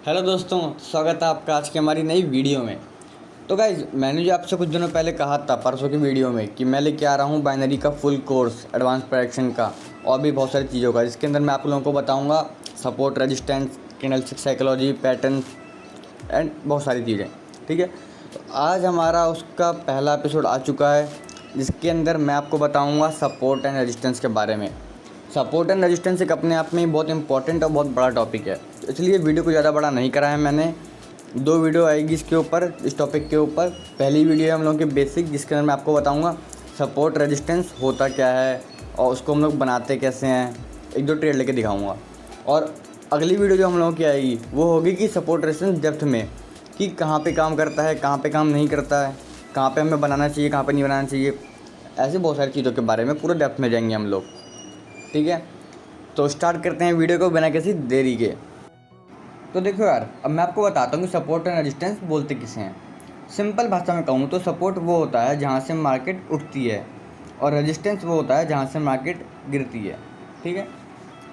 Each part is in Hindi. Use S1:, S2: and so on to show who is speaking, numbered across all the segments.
S1: हेलो दोस्तों, स्वागत है आपका आज की हमारी नई वीडियो में। तो गाइज़, मैंने जो आपसे कुछ दिनों पहले कहा था परसों की वीडियो में कि मैं लेके आ रहा हूँ बाइनरी का फुल कोर्स एडवांस प्रोडक्शन का और भी बहुत सारी चीज़ों का, जिसके अंदर मैं आप लोगों को बताऊँगा support, resistance, candlestick psychology, pattern and बहुत सारी चीज़ें। ठीक है, तो आज हमारा उसका पहला एपिसोड आ चुका है, जिसके अंदर मैं आपको बताऊँगा सपोर्ट एंड रेजिस्टेंस के बारे में। सपोर्ट एंड रेजिस्टेंस एक अपने आप में ही बहुत इंपॉर्टेंट और बहुत बड़ा टॉपिक है, तो इसलिए वीडियो को ज़्यादा बड़ा नहीं करा है मैंने। 2 वीडियो आएगी इसके ऊपर, इस टॉपिक के ऊपर। पहली वीडियो है हम लोगों के बेसिक, जिसके अंदर मैं आपको बताऊंगा सपोर्ट रेजिस्टेंस होता क्या है और उसको हम लोग बनाते कैसे हैं, 1-2 ट्रेड लेके दिखाऊंगा। और अगली वीडियो जो हम लोगों की आएगी वो होगी कि सपोर्ट रेजिस्टेंस डेप्थ में, कि कहाँ पे काम करता है, कहाँ पे काम नहीं करता है, कहाँ पे हमें बनाना चाहिए, कहाँ पे नहीं बनाना चाहिए, ऐसी बहुत सारी चीज़ों के बारे में पूरा डेप्थ में जाएंगे हम लोग। ठीक है, तो स्टार्ट करते हैं वीडियो को बिना किसी देरी के। तो देखो यार, अब मैं आपको बताता हूँ कि सपोर्ट एंड रेजिस्टेंस बोलते किसे हैं। सिंपल भाषा में कहूँ तो सपोर्ट वो होता है जहाँ से मार्केट उठती है और रेजिस्टेंस वो होता है जहाँ से मार्केट गिरती है। ठीक है,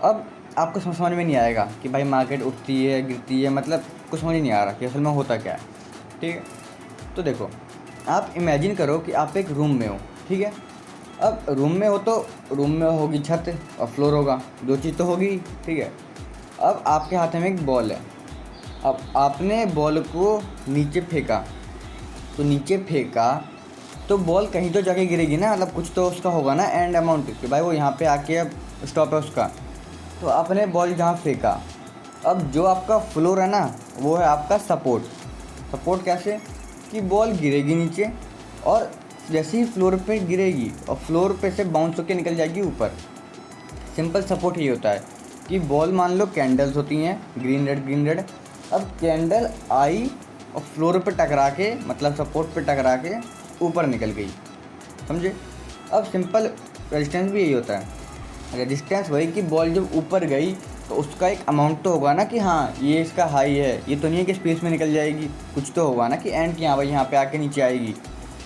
S1: अब आपको समझ में नहीं आएगा कि भाई मार्केट उठती है गिरती है, मतलब कुछ समझ ही नहीं आ रहा कि असल में होता क्या है। ठीक है, तो देखो, आप इमेजिन करो कि आप एक रूम में हो। ठीक है, अब रूम में हो तो रूम में होगी छत और फ्लोर होगा, 2 चीज़ तो होगी। ठीक है, अब आपके हाथ में एक बॉल है। अब आपने बॉल को नीचे फेंका, तो नीचे फेंका तो बॉल कहीं तो जाके गिरेगी ना, मतलब कुछ तो उसका होगा ना एंड अमाउंट कि भाई वो यहाँ पे आके अब स्टॉप है उसका। तो आपने बॉल जहाँ फेंका, अब जो आपका फ्लोर है ना वो है आपका सपोर्ट। सपोर्ट कैसे कि बॉल गिरेगी नीचे और जैसे ही फ्लोर पे गिरेगी और फ्लोर पे से बाउंस होकर निकल जाएगी ऊपर। सिंपल सपोर्ट ये होता है कि बॉल, मान लो कैंडल्स होती हैं ग्रीन रेड ग्रीन रेड, अब कैंडल आई और फ्लोर पे टकरा के, मतलब सपोर्ट पे टकरा के ऊपर निकल गई, समझे। अब सिंपल रेजिस्टेंस भी यही होता है। रेजिस्टेंस वही कि बॉल जब ऊपर गई तो उसका एक अमाउंट तो होगा ना कि हाँ ये इसका हाई है, ये तो नहीं है कि स्पेस में निकल जाएगी, कुछ तो होगा ना कि एंड की हाँ भाई यहाँ पे आके नीचे आएगी।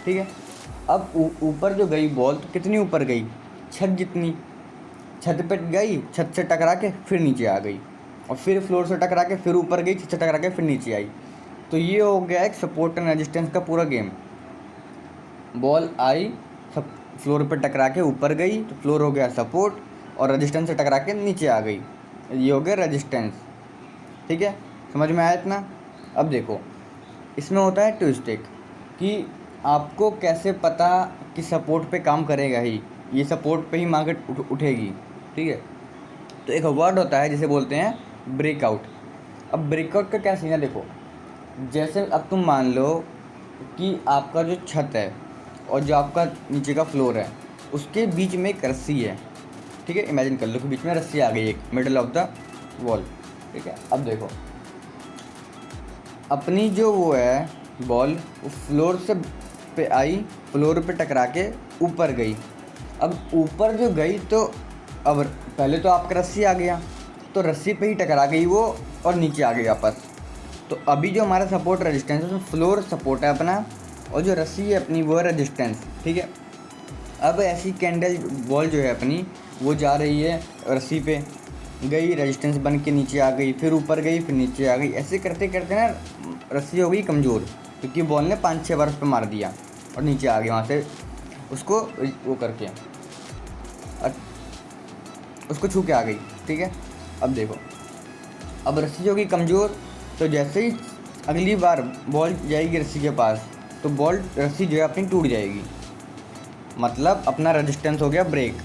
S1: ठीक है, अब ऊपर जो गई बॉल तो कितनी ऊपर गई, छत जितनी। छत पे गई, छत से टकरा के फिर नीचे आ गई और फिर फ्लोर से टकरा के फिर ऊपर गई, छत से टकरा के फिर नीचे आई। तो ये हो गया एक सपोर्ट एंड रेजिस्टेंस का पूरा गेम। बॉल आई, सब फ्लोर पे टकरा के ऊपर गई तो फ्लोर हो गया सपोर्ट और रेजिस्टेंस से टकरा के नीचे आ गई, ये हो गया रेजिस्टेंस। ठीक है, समझ में आया इतना। अब देखो, इसमें होता है ट्विस्ट एक, कि आपको कैसे पता कि सपोर्ट पे काम करेगा ही, ये सपोर्ट पे ही मार्केट उठेगी। ठीक है, तो एक वर्ड होता है जिसे बोलते हैं ब्रेकआउट। अब ब्रेकआउट का क्या सीन है, देखो, जैसे अब तुम मान लो कि आपका जो छत है और जो आपका नीचे का फ्लोर है उसके बीच में एक रस्सी है। ठीक है, इमेजिन कर लो कि बीच में रस्सी आ गई एक, मिडल ऑफ द वॉल। ठीक है, अब देखो, अपनी जो वो है बॉल, वो फ्लोर से पे आई, फ्लोर पे टकरा के ऊपर गई। अब ऊपर जो गई तो अब पहले तो आपका रस्सी आ गया, तो रस्सी पे ही टकरा गई वो और नीचे आ गई वापस। तो अभी जो हमारा सपोर्ट रेजिस्टेंस है उसमें फ्लोर सपोर्ट है अपना और जो रस्सी है अपनी वो है रेजिस्टेंस। ठीक है, अब ऐसी कैंडल बॉल जो है अपनी वो जा रही है रस्सी पे, गई रेजिस्टेंस बन के नीचे आ गई, फिर ऊपर गई, फिर नीचे आ गई। ऐसे करते करते ना रस्सी हो गई कमज़ोर, क्योंकि बॉल ने 5-6 बार उस पर मार दिया और नीचे आ गई वहाँ से उसको वो करके और उसको छू के आ गई। ठीक है, अब देखो, अब रस्सी होगी कमज़ोर, तो जैसे ही अगली बार बॉल जाएगी रस्सी के पास तो बॉल रस्सी जो है अपनी टूट जाएगी, मतलब अपना रेजिस्टेंस हो गया ब्रेक।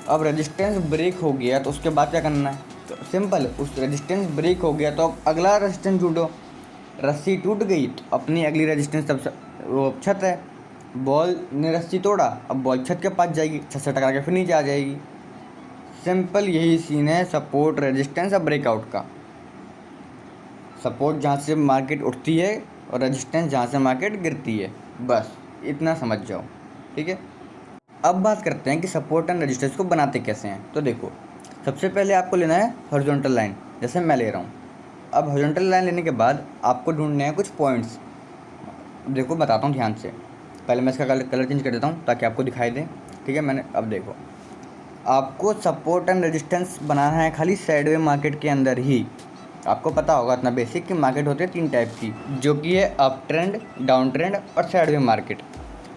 S1: अब रेजिस्टेंस ब्रेक हो गया तो उसके बाद क्या करना है, तो सिंपल, उस रेजिस्टेंस ब्रेक हो गया तो अब अगला रेजिस्टेंस ढूंढो। रस्सी टूट गई तो अपनी अगली रेजिस्टेंस तब वो छत है, बॉल ने रस्सी तोड़ा, अब बॉल छत के पास जाएगी, छत से टकरा के फिर नीचे आ जाएगी। सिंपल यही सीन है सपोर्ट रेजिस्टेंस और ब्रेकआउट का। सपोर्ट जहाँ से मार्केट उठती है और रेजिस्टेंस जहाँ से मार्केट गिरती है, बस इतना समझ जाओ। ठीक है, अब बात करते हैं कि सपोर्ट एंड रेजिस्टेंस को बनाते कैसे हैं। तो देखो, सबसे पहले आपको लेना है हॉरिजॉन्टल लाइन, जैसे मैं ले रहा हूँ। अब हॉरिजॉन्टल लाइन लेने के बाद आपको ढूंढने हैं कुछ पॉइंट्स। देखो बताता हूँ ध्यान से, पहले मैं इसका कलर चेंज कर देता हूँ ताकि आपको दिखाई दे। ठीक है, मैंने अब देखो, आपको सपोर्ट एंड रेजिस्टेंस बनाना है खाली साइडवे मार्केट के अंदर ही। आपको पता होगा इतना बेसिक कि मार्केट होते हैं 3 टाइप की, जो कि है अप ट्रेंड, डाउन ट्रेंड और साइडवे मार्केट।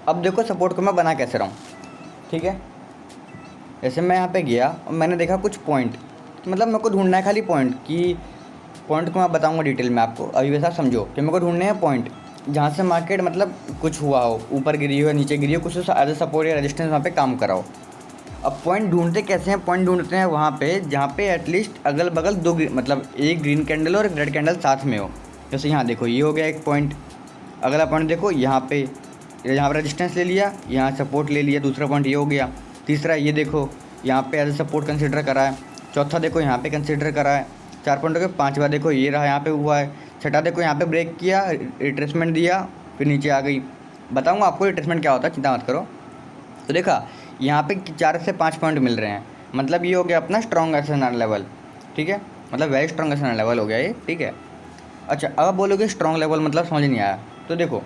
S1: अब देखो सपोर्ट को मैं बना कैसे रहा हूँ, ठीक है। जैसे मैं यहाँ पे गया और मैंने देखा कुछ पॉइंट, मतलब मेरे को ढूंढना है खाली पॉइंट, कि पॉइंट को मैं बताऊँगा डिटेल में आपको, अभी वैसा समझो कि मेरे को ढूंढने हैं पॉइंट जहाँ से मार्केट मतलब कुछ हुआ हो, ऊपर गिरी हो, नीचे गिरी हो, कुछ एज ए सपोर्ट या रेजिस्टेंस वहाँ पे काम करा हो। अब पॉइंट ढूंढते कैसे हैं? पॉइंट ढूंढते हैं वहाँ पे जहाँ पे एटलीस्ट अगल बगल दो मतलब एक ग्रीन कैंडल और एक रेड कैंडल साथ में हो। जैसे यहाँ देखो ये हो गया एक पॉइंट, अगला पॉइंट देखो यहाँ पे रेजिस्टेंस ले लिया, यहाँ सपोर्ट ले लिया, दूसरा पॉइंट ये हो गया, तीसरा ये देखो यहाँ पे एज ए सपोर्ट कंसिडर करा है, चौथा देखो यहाँ पे कंसिडर करा है, 4 पॉइंट हो गए, पाँचवा देखो ये रहा यहाँ पे हुआ है, छठा देखो यहाँ पे ब्रेक किया, रिट्रेसमेंट दिया, फिर नीचे आ गई। बताऊँगा आपको रिट्रेसमेंट क्या होता है, चिंता मत करो। तो देखा यहाँ पे 4 से 5 पॉइंट मिल रहे हैं, मतलब ये हो गया अपना स्ट्रॉन्ग एसएनआर लेवल, ठीक है, मतलब वेरी स्ट्रॉन्ग एसएनआर लेवल हो गया ये, ठीक है। अच्छा अब बोलोगे स्ट्रॉन्ग लेवल मतलब समझ नहीं आया, तो देखो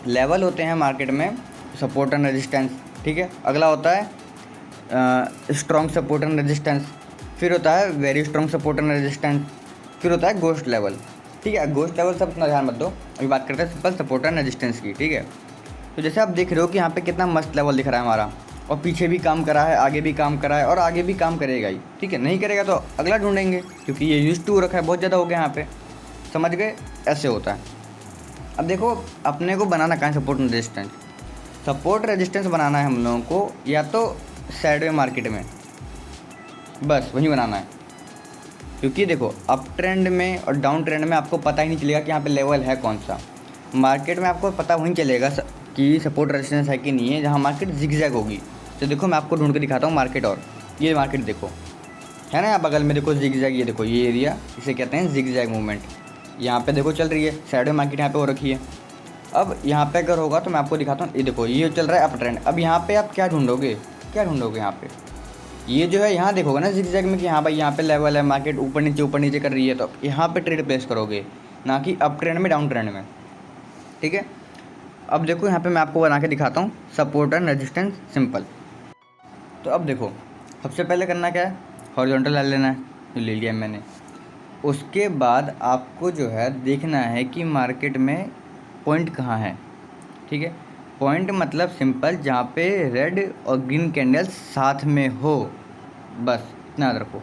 S1: लेवल होते हैं मार्केट में सपोर्ट एंड रेजिस्टेंस, ठीक है। अगला होता है स्ट्रॉन्ग सपोर्ट एंड रेजिस्टेंस, फिर होता है very strong support and resistance, फिर होता है गोस्ट लेवल, ठीक है। गोस्ट लेवल सब इतना ध्यान मत दो, अभी बात करते हैं सिंपल सपोर्ट एंड रेजिस्टेंस की, ठीक है। तो जैसे आप देख रहे हो कि यहाँ पे कितना मस्त लेवल दिख रहा है हमारा, और पीछे भी काम करा है, आगे भी काम करा है और आगे भी काम करेगा ही, ठीक है। नहीं करेगा तो अगला ढूंढेंगे, क्योंकि ये यूज टू रखा है, बहुत ज़्यादा हो गया यहाँ पे, समझ गए, ऐसे होता है। अब देखो अपने को बनाना कहाँ है support and resistance, support resistance बनाना है हम लोगों को या तो साइडवे मार्केट में, बस वहीं बनाना है। क्योंकि देखो अप ट्रेंड में और डाउन ट्रेंड में आपको पता ही नहीं चलेगा कि यहाँ पे लेवल है कौन सा। मार्केट में आपको पता वहीं चलेगा कि सपोर्ट रेजिस्टेंस है कि नहीं है जहाँ मार्केट जिगजैग होगी। तो देखो मैं आपको ढूंढ के दिखाता हूँ मार्केट, और ये मार्केट देखो है ना, यहाँ बगल में देखो जिगजैग, ये देखो ये एरिया, इसे कहते हैं जिगजैग मूवमेंट। यहाँ पे देखो चल रही है साइड में मार्केट, यहाँ पे हो रखी है। अब यहाँ पे अगर होगा तो मैं आपको दिखाता हूँ, ये देखो ये चल रहा है अप ट्रेंड। अब यहाँ पे आप क्या ढूंढोगे, क्या ढूंढोगे यहाँ पे, ये जो है यहाँ देखोगे ना जिगजैग में कि हाँ भाई यहाँ पे लेवल है, मार्केट ऊपर नीचे कर रही है, तो यहाँ पे ट्रेड प्लेस करोगे, ना कि अप ट्रेंड में डाउन ट्रेंड में, ठीक है। अब देखो यहाँ पे मैं आपको बना के दिखाता हूँ सपोर्ट एंड रेजिस्टेंस सिंपल। तो अब देखो सबसे पहले करना क्या है, हॉरिजॉन्टल लाइन लेना है, तो ले लिया मैंने। उसके बाद आपको जो है देखना है कि मार्केट में पॉइंट कहाँ है, ठीक है। पॉइंट मतलब सिंपल जहाँ पे रेड और ग्रीन कैंडल्स साथ में हो, बस इतना याद रखो।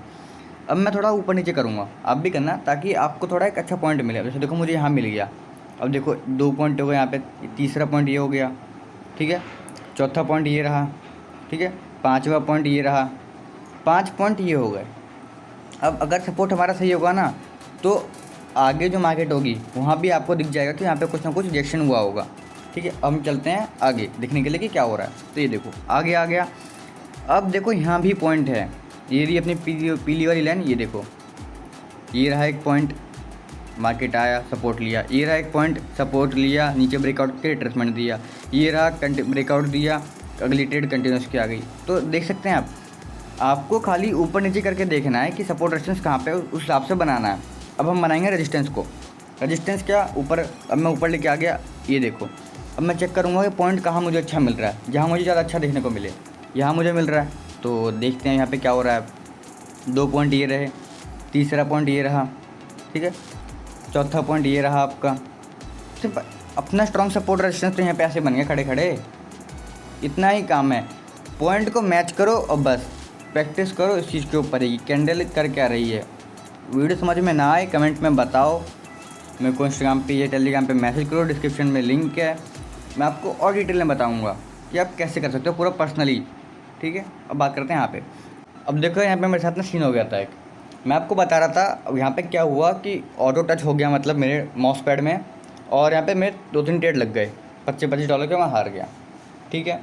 S1: अब मैं थोड़ा ऊपर नीचे करूँगा, आप भी करना, ताकि आपको थोड़ा एक अच्छा पॉइंट मिले। जैसे देखो मुझे यहाँ मिल गया, अब देखो 2 पॉइंट हो गए यहाँ पे, तीसरा पॉइंट ये हो गया, ठीक है, चौथा पॉइंट ये रहा, ठीक है, पाँचवा पॉइंट ये रहा, 5 पॉइंट ये हो गए। अब अगर सपोर्ट हमारा सही होगा ना, तो आगे जो मार्केट होगी वहाँ भी आपको दिख जाएगा कि यहाँ पे कुछ ना कुछ रिएक्शन हुआ होगा, ठीक है। अब हम चलते हैं आगे देखने के लिए कि क्या हो रहा है। तो ये देखो आगे आ गया। अब देखो यहाँ भी पॉइंट है, ये रही अपनी पीली वाली लाइन, ये देखो ये रहा एक पॉइंट, मार्केट आया सपोर्ट लिया, ये रहा एक पॉइंट सपोर्ट लिया, नीचे ब्रेकआउट के रिट्रेसमेंट दिया, ये रहा ब्रेकआउट दिया, अगली ट्रेड कंटिन्यूस की आ गई। तो देख सकते हैं आप, आपको खाली ऊपर नीचे करके देखना है कि सपोर्ट रेजिस्टेंस कहाँ पे है, उस हिसाब से बनाना है। अब हम बनाएंगे रेजिस्टेंस को, रेजिस्टेंस क्या ऊपर, अब मैं ऊपर लेके आ गया, ये देखो अब मैं चेक करूँगा कि पॉइंट कहाँ मुझे अच्छा मिल रहा है, जहाँ मुझे ज़्यादा अच्छा देखने को मिले, यहाँ मुझे मिल रहा है। तो देखते हैं यहाँ पे क्या हो रहा है। 2 पॉइंट ये रहे, तीसरा पॉइंट ये रहा, ठीक है, चौथा पॉइंट ये रहा आपका। सिर्फ अपना स्ट्रॉन्ग सपोर्ट रेजिस्टेंस तो यहाँ पे ऐसे बन गया खड़े खड़े, इतना ही काम है। पॉइंट को मैच करो और बस प्रैक्टिस करो इस चीज़ के ऊपर ही, कैंडल कर क्या रही है। वीडियो समझ में ना आए कमेंट में बताओ, मेरे को इंस्टाग्राम पे या टेलीग्राम पे मैसेज करो, डिस्क्रिप्शन में लिंक है, मैं आपको और डिटेल में बताऊँगा कि आप कैसे कर सकते हो पूरा पर्सनली, ठीक है। अब बात करते हैं यहाँ पे। अब देखो यहाँ पे मेरे साथ ना सीन हो गया था एक, मैं आपको बता रहा था। अब यहाँ पे क्या हुआ कि ऑटो टच हो गया मतलब मेरे माउस पैड में, और यहाँ पे मेरे 2-3 ट्रेड लग गए $25 के, मैं हार गया, ठीक है।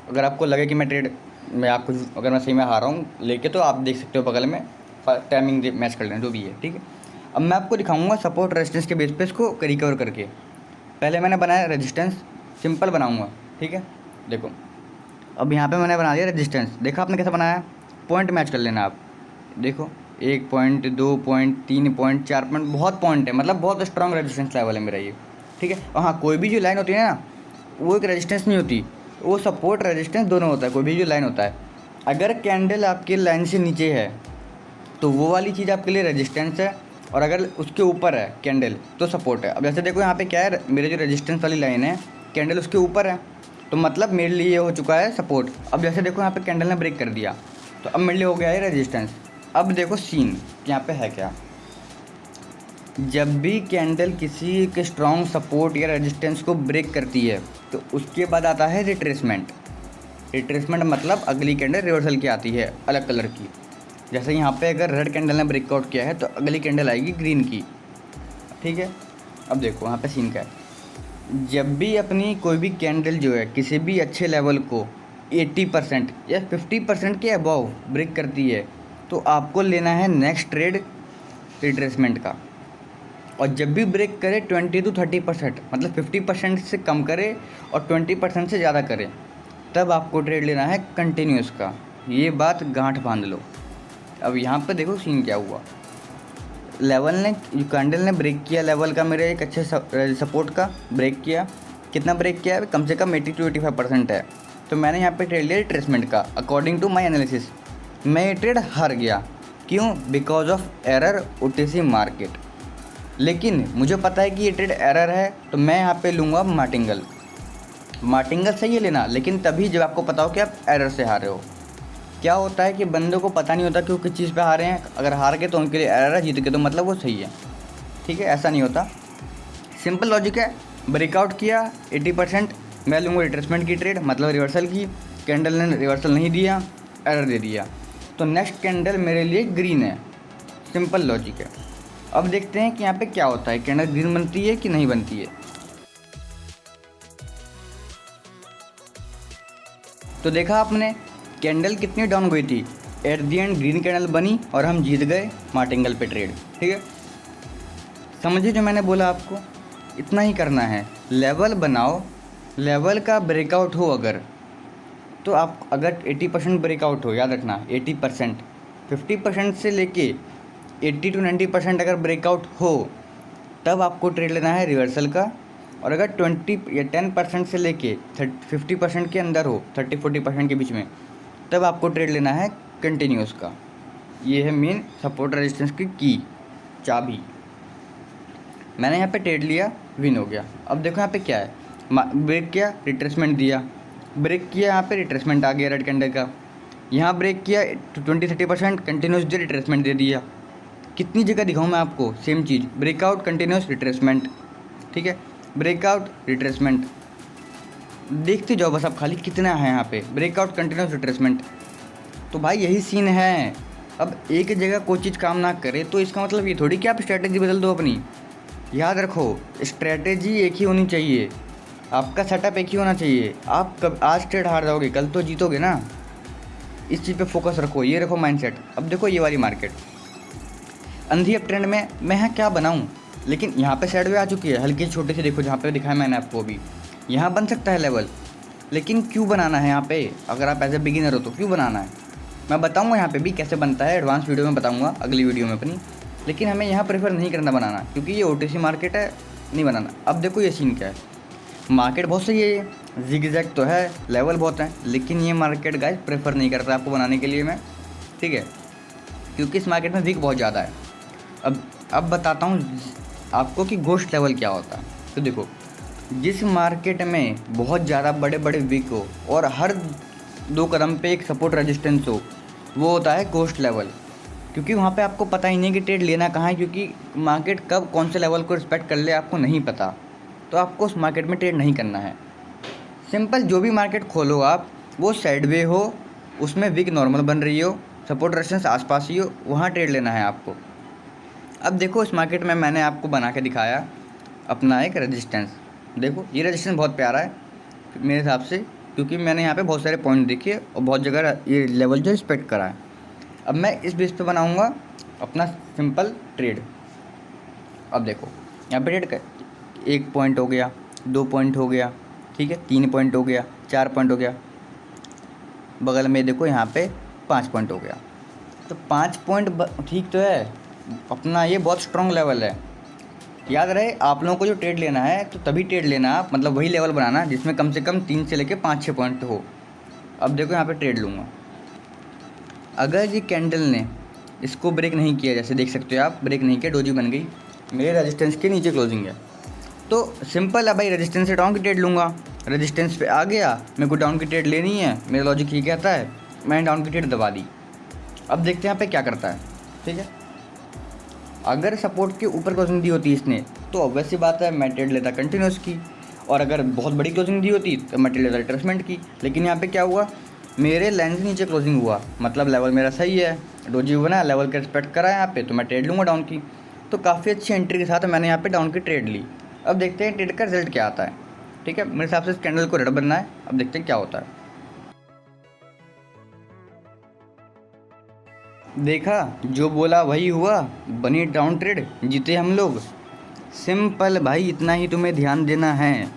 S1: अगर आपको लगे कि मैं आपको अगर मैं सही में हारा हूँ लेके, तो आप देख सकते हो बगल में टाइमिंग मैच कर लेना जो भी है, ठीक है। अब मैं आपको दिखाऊंगा सपोर्ट रेजिस्टेंस के बेस पे इसको रिकवर करके। पहले मैंने बनाया रेजिस्टेंस, सिंपल बनाऊंगा, ठीक है। देखो अब यहाँ पे मैंने बना दिया रेजिस्टेंस, देखा आपने कैसे बनाया, पॉइंट मैच कर लेना आप। देखो 1 पॉइंट, 2 पॉइंट, 3 पॉइंट, 4 पॉइंट, बहुत पॉइंट है, मतलब बहुत स्ट्रॉन्ग रेजिस्टेंस लेवल है मेरा ये, ठीक है। और हाँ, कोई भी जो लाइन होती है ना, वो एक रेजिस्टेंस नहीं होती, वो सपोर्ट रेजिस्टेंस दोनों होता है। कोई भी जो लाइन होता है, अगर कैंडल आपकी लाइन से नीचे है तो वो वाली चीज़ आपके लिए रेजिस्टेंस है, और अगर उसके ऊपर है कैंडल तो सपोर्ट है। अब जैसे देखो यहाँ पे क्या है, मेरे जो रेजिस्टेंस वाली लाइन है कैंडल उसके ऊपर है, तो मतलब मेरे लिए ये हो चुका है सपोर्ट। अब जैसे देखो यहाँ पे कैंडल ने ब्रेक कर दिया तो अब मेरे लिए हो गया है रेजिस्टेंस। अब देखो सीन यहाँ पे है क्या, जब भी कैंडल किसी के स्ट्रॉन्ग सपोर्ट या रेजिस्टेंस को ब्रेक करती है तो उसके बाद आता है रिट्रेसमेंट। रिट्रेसमेंट मतलब अगली कैंडल रिवर्सल की आती है अलग कलर की। जैसे यहाँ पे अगर रेड कैंडल ने ब्रेकआउट किया है तो अगली कैंडल आएगी ग्रीन की, ठीक है। अब देखो यहाँ पे सीन क्या है, जब भी अपनी कोई भी कैंडल जो है किसी भी अच्छे लेवल को 80% या 50% के अबव ब्रेक करती है तो आपको लेना है नेक्स्ट ट्रेड रिट्रेसमेंट का। और जब भी ब्रेक करे 20 to 30%, मतलब 50% से कम करे और 20% से ज़्यादा करे, तब आपको ट्रेड लेना है कंटिन्यूस का। ये बात गांठ बांध लो। अब यहाँ पे देखो सीन क्या हुआ, लेवल ने कैंडल ने ब्रेक किया लेवल का, मेरे एक अच्छे सपोर्ट का ब्रेक किया। कितना ब्रेक किया है, कम से कम 80 to 85% है। तो मैंने यहाँ पे ट्रेड लिया रिट्रेसमेंट का। अकॉर्डिंग टू माई एनालिसिस मैं ये ट्रेड हार गया। क्यों? Because of error OTC market. लेकिन मुझे पता है कि ये ट्रेड एरर है तो मैं यहाँ पे लूँगा मार्टिंगल। मार्टिंगल सही है लेना, लेकिन तभी जब आपको पता हो कि आप एरर से हारे हो। क्या होता है कि बंदों को पता नहीं होता कि वो किस चीज़ पे हारे हैं, अगर हार गए तो उनके लिए एरर है, जीत गए तो मतलब वो सही है, ठीक है। ऐसा नहीं होता, सिंपल लॉजिक है। ब्रेकआउट किया 80%, मैं लूँगा रिट्रेसमेंट की ट्रेड, मतलब रिवर्सल की। कैंडल ने रिवर्सल नहीं दिया, एरर दे दिया, तो नेक्स्ट कैंडल मेरे लिए ग्रीन है। सिंपल लॉजिक है। अब देखते हैं कि यहाँ पे क्या होता है, कैंडल ग्रीन बनती है कि नहीं बनती है। तो देखा आपने कैंडल कितनी डाउन गई थी, at the and green candle बनी और हम जीत गए मार्टिंगल पे ट्रेड, ठीक है। समझिए जो मैंने बोला आपको, इतना ही करना है। लेवल बनाओ, लेवल का ब्रेकआउट हो अगर, तो आप अगर 80% ब्रेकआउट हो, याद रखना 80%, 50% से लेके 80 to 90% अगर ब्रेकआउट हो तब आपको ट्रेड लेना है रिवर्सल का। और अगर 20 या 10% से लेके 50% के अंदर हो, 30-40% के बीच में, तब आपको ट्रेड लेना है कंटिन्यूस का। ये है मेन सपोर्ट रेजिस्टेंस की चाबी। मैंने यहाँ पे ट्रेड लिया, विन हो गया। अब देखो यहाँ पे क्या है, ब्रेक किया, रिट्रेसमेंट दिया, ब्रेक किया, यहाँ पे रिट्रेसमेंट आ गया रेड कैंडल का। यहाँ ब्रेक किया 20-30%, कंटिन्यूस दिया, रिट्रेसमेंट दे दिया। कितनी जगह दिखाऊँ मैं आपको सेम चीज़, ब्रेकआउट कंटिन्यूस रिट्रेसमेंट, ठीक है, ब्रेकआउट रिट्रेसमेंट, देखते जाओ बस आप खाली कितना है यहाँ पे, ब्रेकआउट कंटिन्यूस रिट्रेसमेंट। तो भाई यही सीन है। अब एक जगह कोई चीज़ काम ना करे तो इसका मतलब ये थोड़ी कि आप स्ट्रैटेजी बदल दो अपनी। याद रखो स्ट्रैटेजी एक ही होनी चाहिए, आपका सेटअप एक ही होना चाहिए। आप कब आज ट्रेड हार जाओगे कल तो जीतोगे ना, इस चीज़ पे फोकस रखो, ये रखो माइंडसेट। अब देखो ये वाली मार्केट अंधी अप ट्रेंड में मैं यहाँ क्या बनाऊँ, लेकिन यहाँ पे साइड वे आ चुकी है हल्की छोटी सी, देखो जहाँ पे दिखाया मैंने आपको अभी, यहाँ बन सकता है लेवल, लेकिन क्यों बनाना है यहाँ पे? अगर आप एज ए बिगिनर हो तो क्यों बनाना है? मैं बताऊँगा यहाँ पे भी कैसे बनता है, एडवांस वीडियो में बताऊँगा अगली वीडियो में अपनी। लेकिन हमें यहाँ प्रेफर नहीं करना बनाना, क्योंकि ये OTC मार्केट है, नहीं बनाना। अब देखो ये सीन क्या है, मार्केट बहुत सही है, जिगजैग तो है, लेवल बहुत है, लेकिन ये मार्केट गाइस प्रेफर नहीं करता आपको बनाने के लिए मैं, ठीक है, क्योंकि इस मार्केट में वीक बहुत ज़्यादा है। अब बताता हूँ आपको कि गोश्त लेवल क्या होता है। तो देखो, जिस मार्केट में बहुत ज़्यादा बड़े बड़े वीक हो और हर 2 कदम पे एक सपोर्ट रेजिस्टेंस हो, वो होता है गोश्त लेवल। क्योंकि वहाँ पे आपको पता ही नहीं कि ट्रेड लेना कहाँ है, क्योंकि मार्केट कब कौन से लेवल को रिस्पेक्ट कर ले आपको नहीं पता, तो आपको उस मार्केट में ट्रेड नहीं करना है। सिंपल, जो भी मार्केट खोलो आप, वो साइडवे हो, उसमें वीक नॉर्मल बन रही हो, सपोर्ट रेजिस्टेंस आसपास ही हो, वहाँ ट्रेड लेना है आपको। अब देखो इस मार्केट में मैंने आपको बना के दिखाया अपना एक रेजिस्टेंस। देखो ये रेजिस्टेंस बहुत प्यारा है मेरे हिसाब से, क्योंकि मैंने यहाँ पे बहुत सारे पॉइंट देखे और बहुत जगह ये लेवल जो रिस्पेक्ट करा है। अब मैं इस बेस पे बनाऊँगा अपना सिंपल ट्रेड। अब देखो यहाँ पे ट्रेड कर 1 पॉइंट हो गया, 2 पॉइंट हो गया, ठीक है, 3 पॉइंट हो गया, 4 पॉइंट हो गया, बगल में देखो यहाँ पे 5 पॉइंट हो गया। तो 5 पॉइंट ठीक तो है, अपना ये बहुत स्ट्रॉन्ग लेवल है। याद रहे आप लोगों को जो ट्रेड लेना है तो तभी ट्रेड लेना आप, मतलब वही लेवल बनाना जिसमें कम से कम 3 से लेके 5-6 पॉइंट हो। अब देखो यहाँ पे ट्रेड लूँगा, अगर ये कैंडल ने इसको ब्रेक नहीं किया, जैसे देख सकते हो आप, ब्रेक नहीं किया, डोजी बन गई, मेरे रेजिस्टेंस के नीचे क्लोजिंग है। तो सिंपल है भाई, रेजिस्टेंस से डाउन की ट्रेड लूँगा, रेजिस्टेंस पे आ गया, मेरे को डाउन की ट्रेड लेनी है, मेरा लॉजिक ये कहता है, मैंने डाउन की ट्रेड दबा दी। अब देखते हैं यहाँ पे क्या करता है। ठीक है, अगर सपोर्ट के ऊपर क्लोजिंग दी होती इसने तो ऑब्वियस सी बात है मैं ट्रेड लेता कंटिन्यूस की, और अगर बहुत बड़ी क्लोजिंग दी होती तो मैं ट्रेड लेता रिट्रेसमेंट की। लेकिन यहाँ पे क्या हुआ, मेरे लाइन से नीचे क्लोजिंग हुआ, मतलब लेवल मेरा सही है, डोजी बना, लेवल का रिस्पेक्ट करा यहाँ पे, तो मैं ट्रेड लूँगा डाउन की। तो काफ़ी अच्छी एंट्री के साथ मैंने यहाँ पे डाउन की ट्रेड ली। अब देखते हैं ट्रेड का रिजल्ट क्या आता है। ठीक है, मेरे हिसाब से इस कैंडल को रेड बनना है, अब देखते हैं क्या होता है। देखा, जो बोला वही हुआ, बनी डाउन ट्रेड, जीते हम लोग। सिंपल भाई, इतना ही तुम्हें ध्यान देना है।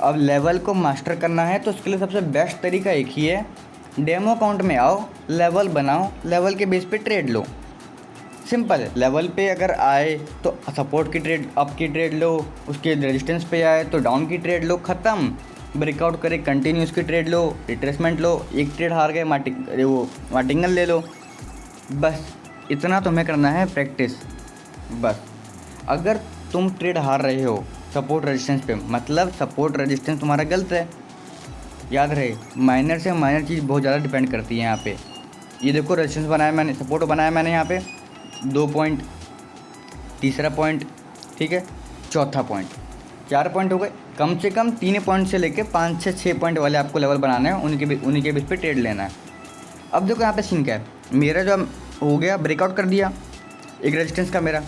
S1: अब लेवल को मास्टर करना है तो उसके लिए सबसे बेस्ट तरीका एक ही है, डेमो अकाउंट में आओ, लेवल बनाओ, लेवल के बेस पे ट्रेड लो। सिंपल, लेवल पे अगर आए तो सपोर्ट की ट्रेड, अप की ट्रेड लो, उसके रेजिस्टेंस पे आए तो डाउन की ट्रेड लो, ख़त्म। ब्रेकआउट करे कंटिन्यूस की ट्रेड लो, रिट्रेसमेंट लो, एक ट्रेड हार गए मार्टिंगल ले लो। बस इतना तुम्हें करना है प्रैक्टिस। बस अगर तुम ट्रेड हार रहे हो सपोर्ट रेजिस्टेंस पे, मतलब सपोर्ट रेजिस्टेंस तुम्हारा गलत है। याद रहे, माइनर से माइनर चीज़ बहुत ज़्यादा डिपेंड करती है यहाँ पे। ये देखो, रेजिस्टेंस बनाया मैंने, सपोर्ट बनाया मैंने यहाँ पे 2 पॉइंट, तीसरा पॉइंट, ठीक है, चौथा पॉइंट, 4 पॉइंट हो गए। कम से कम 3 पॉइंट से लेके 5 से 6 पॉइंट वाले आपको लेवल बनाने हैं, उन्हीं के बेस पे ट्रेड लेना है। अब देखो यहाँ पे सीन क्या है, मेरा जो हो गया, ब्रेकआउट कर दिया एक रेजिस्टेंस का मेरा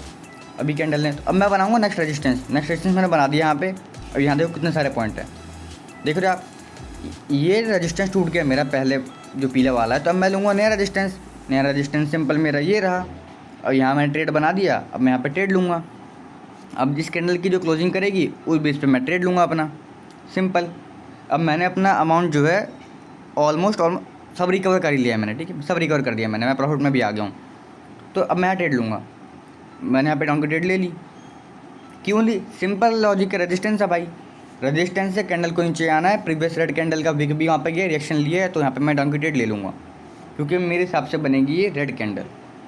S1: अभी कैंडल ने, तो अब मैं बनाऊंगा नेक्स्ट रेजिस्टेंस मैंने बना दिया यहाँ पे। अब यहाँ देखो कितने सारे पॉइंट हैं, देख रहे हो आप, ये रेजिस्टेंस टूट गया मेरा पहले जो पीला वाला है, तो अब मैं लूँगा नया रेजिस्टेंस सिंपल मेरा ये रहा। और यहाँ मैंने ट्रेड बना दिया, अब मैं यहाँ पे ट्रेड लूँगा। अब जिस कैंडल की जो क्लोजिंग करेगी उस बेस पे मैं ट्रेड लूँगा अपना, सिंपल। अब मैंने अपना अमाउंट जो है ऑलमोस्ट सब रिकवर कर ही लिया है मैंने। ठीक है, सब रिकवर कर दिया मैंने, मैं प्रॉफिट में भी आ गया हूँ। तो अब मैं यहाँ ट्रेड लूँगा, मैंने यहाँ पे डाउन की ट्रेड ले ली। क्यों ली? सिंपल लॉजिक है, रेजिस्टेंस है भाई, रेजिस्टेंस से कैंडल को नीचे आना है, प्रीवियस रेड कैंडल का विक भी वहाँ पे गया, रिएक्शन लिया है, तो यहाँ पे मैं डाउन की ट्रेड ले लूँगा, क्योंकि मेरे हिसाब से बनेगी ये रेड कैंडल।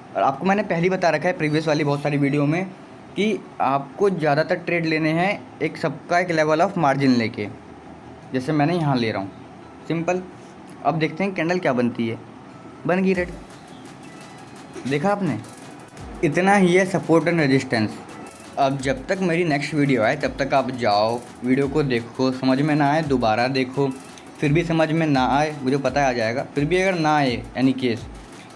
S1: और आपको मैंने पहले ही बता रखा है प्रीवियस वाली बहुत सारी वीडियो में कि आपको ज़्यादातर ट्रेड लेने हैं एक सबका एक लेवल ऑफ मार्जिन लेके, जैसे मैंने यहाँ ले रहा हूँ, सिंपल। अब देखते हैं कैंडल क्या बनती है, बन गई रेड, देखा आपने, इतना ही है सपोर्ट एंड रेजिस्टेंस। अब जब तक मेरी नेक्स्ट वीडियो आए तब तक आप जाओ, वीडियो को देखो, समझ में ना आए दोबारा देखो, फिर भी समझ में ना आए मुझे पता आ जाएगा, फिर भी अगर ना आए एनी केस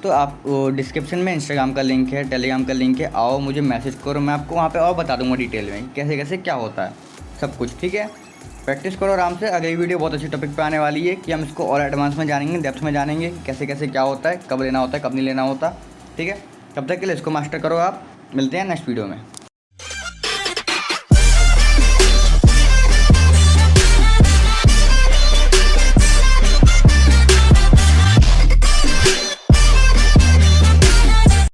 S1: तो आप डिस्क्रिप्शन में इंस्टाग्राम का लिंक है, टेलीग्राम का लिंक है, आओ मुझे मैसेज करो, मैं आपको वहाँ पे और बता दूंगा डिटेल में कैसे कैसे क्या होता है सब कुछ। ठीक है, प्रैक्टिस करो आराम से। अगली वीडियो बहुत अच्छी टॉपिक पे आने वाली है कि हम इसको और एडवांस में जानेंगे, डेप्थ में जानेंगे कैसे कैसे क्या होता है, कब लेना होता है, कब नहीं लेना होता। ठीक है, तब तक के लिए इसको मास्टर करो आप। मिलते हैं नेक्स्ट वीडियो में।